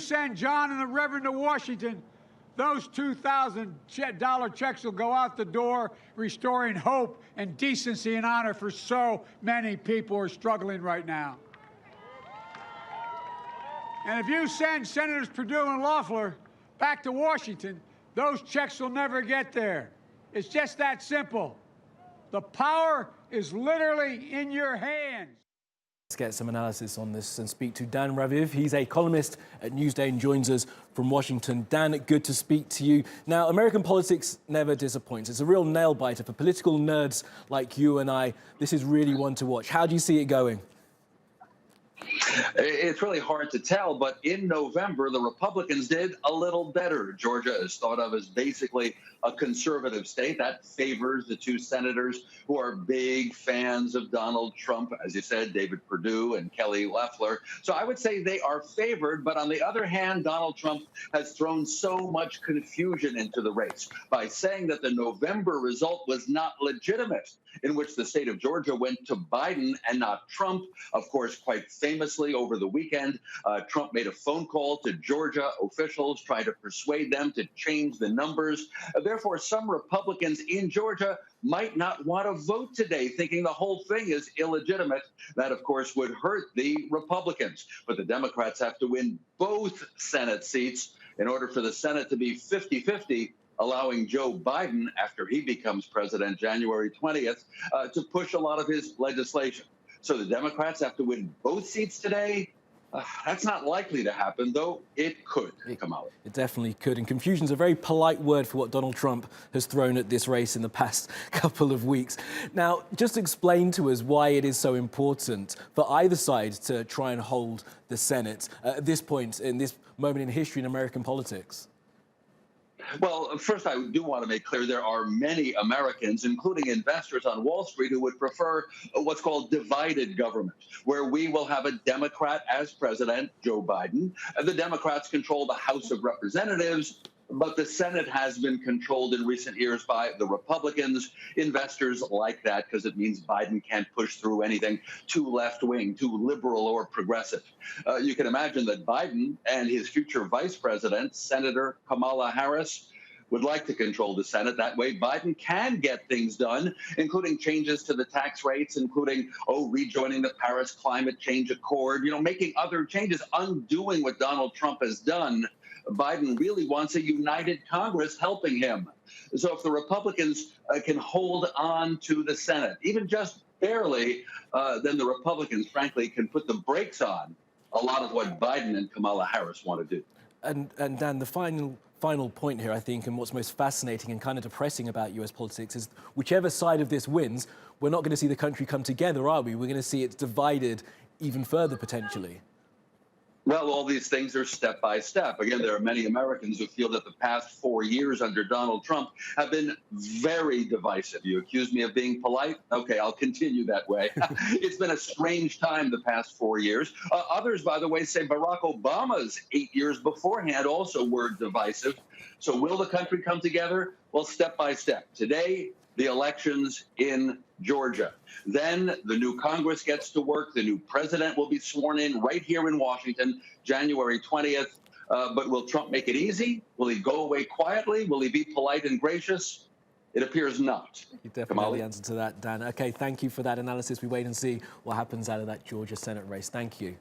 send John and the Reverend to Washington, those $2,000 checks will go out the door, restoring hope and decency and honor for so many people who are struggling right now. And if you send Senators Perdue and Loeffler back to Washington, those checks will never get there. It's just that simple. The power is literally in your hands. Let's get some analysis on this and speak to Dan Raviv. He's a columnist at Newsday and joins us from Washington. Dan, good to speak to you. Now, American politics never disappoints. It's a real nail-biter for political nerds like you and I. This is really one to watch. How do you see it going? It's really hard to tell, but in November, the Republicans did a little better. Georgia is thought of as basically a conservative state. That favors the two senators who are big fans of Donald Trump, as you said, David Perdue and Kelly Loeffler. So I would say they are favored. But on the other hand, Donald Trump has thrown so much confusion into the race by saying that the November result was not legitimate, in which the state of Georgia went to Biden and not Trump. Of course, quite famously over the weekend, Trump made a phone call to Georgia officials trying to persuade them to change the numbers. Therefore, some Republicans in Georgia might not want to vote today, thinking the whole thing is illegitimate. That, of course, would hurt the Republicans. But the Democrats have to win both Senate seats in order for the Senate to be 50-50, allowing Joe Biden, after he becomes president January 20th, to push a lot of his legislation. So the Democrats have to win both seats today. That's not likely to happen, though it could come out. It definitely could. And confusion's a very polite word for what Donald Trump has thrown at this race in the past couple of weeks. Now, just explain to us why it is so important for either side to try and hold the Senate at this point, in this moment in history in American politics. Well, first, I do want to make clear there are many Americans, including investors on Wall Street, who would prefer what's called divided government, where we will have a Democrat as president, Joe Biden. The Democrats control the House of Representatives, but the Senate has been controlled in recent years by the Republicans. Investors like that because it means Biden can't push through anything too left-wing, too liberal or progressive. You can imagine that Biden and his future vice president, Senator Kamala Harris, would like to control the Senate. That way, Biden can get things done, including changes to the tax rates, including, rejoining the Paris Climate Change Accord, making other changes, undoing what Donald Trump has done. Biden really wants a united Congress helping him. So if the Republicans can hold on to the Senate, even just barely, then the Republicans, frankly, can put the brakes on a lot of what Biden and Kamala Harris want to do. And Dan, the final point here, I think, and what's most fascinating and kind of depressing about US politics is whichever side of this wins, we're not going to see the country come together, are we? We're going to see it divided even further, potentially. Well, all these things are step by step. Again, there are many Americans who feel that the past 4 years under Donald Trump have been very divisive. You accuse me of being polite? Okay, I'll continue that way. It's been a strange time the past 4 years. Others, by the way, say Barack Obama's 8 years beforehand also were divisive. So will the country come together? Well, step by step. Today, the elections in Georgia. Then the new Congress gets to work. The new president will be sworn in right here in Washington, January 20th. But will Trump make it easy? Will he go away quietly? Will he be polite and gracious? It appears not. You definitely know the answer to that, Dan. Okay, thank you for that analysis. We wait and see what happens out of that Georgia Senate race. Thank you.